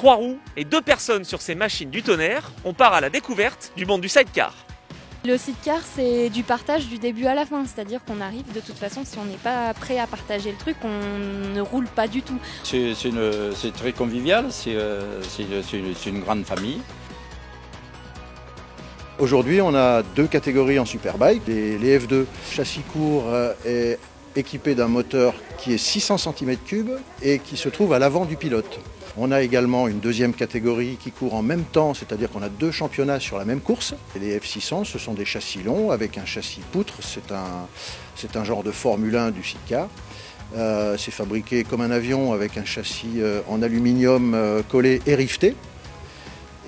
3 roues et 2 personnes sur ces machines du tonnerre, on part à la découverte du monde du sidecar. Le sidecar, c'est du partage du début à la fin, c'est-à-dire qu'on arrive de toute façon, si on n'est pas prêt à partager le truc, on ne roule pas du tout. C'est très convivial, c'est une grande famille. Aujourd'hui, on a 2 catégories en Superbike. Les F2, châssis court est équipé d'un moteur qui est 600 cm3 et qui se trouve à l'avant du pilote. On a également une deuxième catégorie qui court en même temps, c'est-à-dire qu'on a 2 championnats sur la même course. Et les F600, ce sont des châssis longs avec un châssis poutre, c'est un genre de Formule 1 du sidecar. C'est fabriqué comme un avion avec un châssis en aluminium collé et rifté.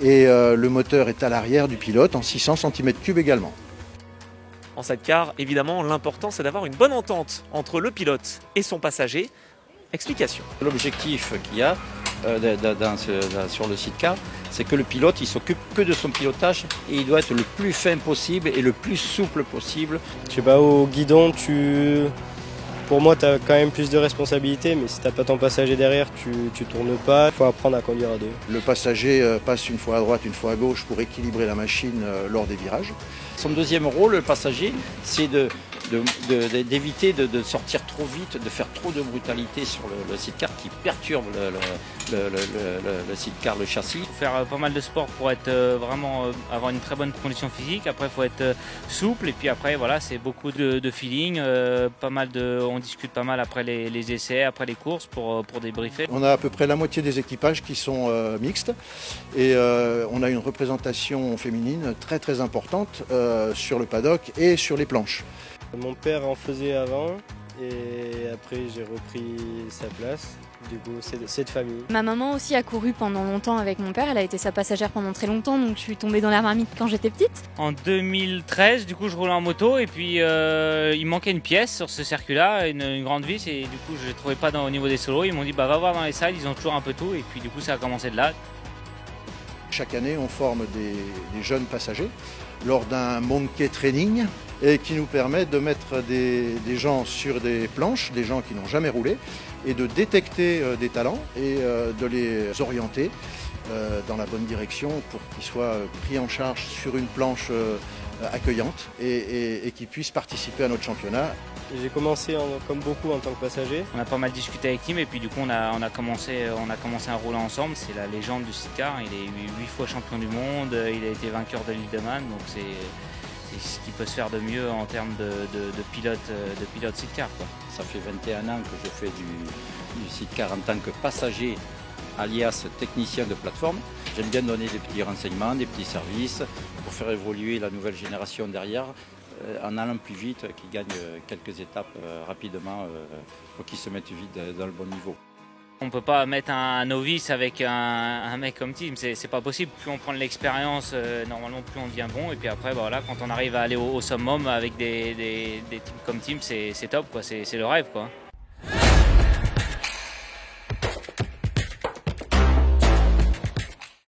Et le moteur est à l'arrière du pilote en 600 cm3 également. En sidecar, évidemment, l'important c'est d'avoir une bonne entente entre le pilote et son passager. Explication. L'objectif qu'il y a sur le sidecar, c'est que le pilote il s'occupe que de son pilotage et il doit être le plus fin possible et le plus souple possible. Je sais pas, au guidon, pour moi, tu as quand même plus de responsabilités, mais si tu n'as pas ton passager derrière, tu tournes pas. Il faut apprendre à conduire à 2. Le passager passe une fois à droite, une fois à gauche pour équilibrer la machine lors des virages. Son deuxième rôle, le passager, c'est d'éviter de sortir trop vite, de faire trop de brutalité sur le sidecar qui perturbe le sidecar, le châssis. Il faut faire pas mal de sport pour être avoir une très bonne condition physique. Après, il faut être souple et puis après, voilà, c'est beaucoup de feeling, on discute pas mal après les essais, après les courses pour débriefer. On a à peu près la moitié des équipages qui sont mixtes et on a une représentation féminine très très importante sur le paddock et sur les planches. Mon père en faisait avant et après j'ai repris sa place. Du coup, c'est de famille. Ma maman aussi a couru pendant longtemps avec mon père, elle a été sa passagère pendant très longtemps, donc je suis tombée dans la marmite quand j'étais petite. En 2013, du coup, je roulais en moto et puis il manquait une pièce sur ce circuit-là, une grande vis, et du coup, je ne trouvais pas au niveau des solos. Ils m'ont dit, va voir dans les salles, ils ont toujours un peu tout, et puis du coup, ça a commencé de là. Chaque année, on forme des jeunes passagers lors d'un monkey training et qui nous permet de mettre des gens sur des planches, des gens qui n'ont jamais roulé, et de détecter des talents et de les orienter dans la bonne direction pour qu'ils soient pris en charge sur une planche accueillante et qu'ils puissent participer à notre championnat. J'ai commencé comme beaucoup en tant que passager. On a pas mal discuté avec Tim et puis du coup on a commencé à rouler ensemble. C'est la légende du sidecar, il est 8 fois champion du monde, il a été vainqueur de l'Île de Man, donc c'est ce qui peut se faire de mieux en termes de pilote sidecar, quoi. Ça fait 21 ans que je fais du sidecar en tant que passager, alias technicien de plateforme. J'aime bien donner des petits renseignements, des petits services pour faire évoluer la nouvelle génération derrière en allant plus vite, qui gagne quelques étapes rapidement pour qu'ils se mettent vite dans le bon niveau. On ne peut pas mettre un novice avec un mec comme Tim, c'est pas possible. Plus on prend de l'expérience, normalement plus on devient bon. Et puis après, voilà, quand on arrive à aller au summum avec des teams comme Tim, c'est top, quoi. C'est le rêve, quoi.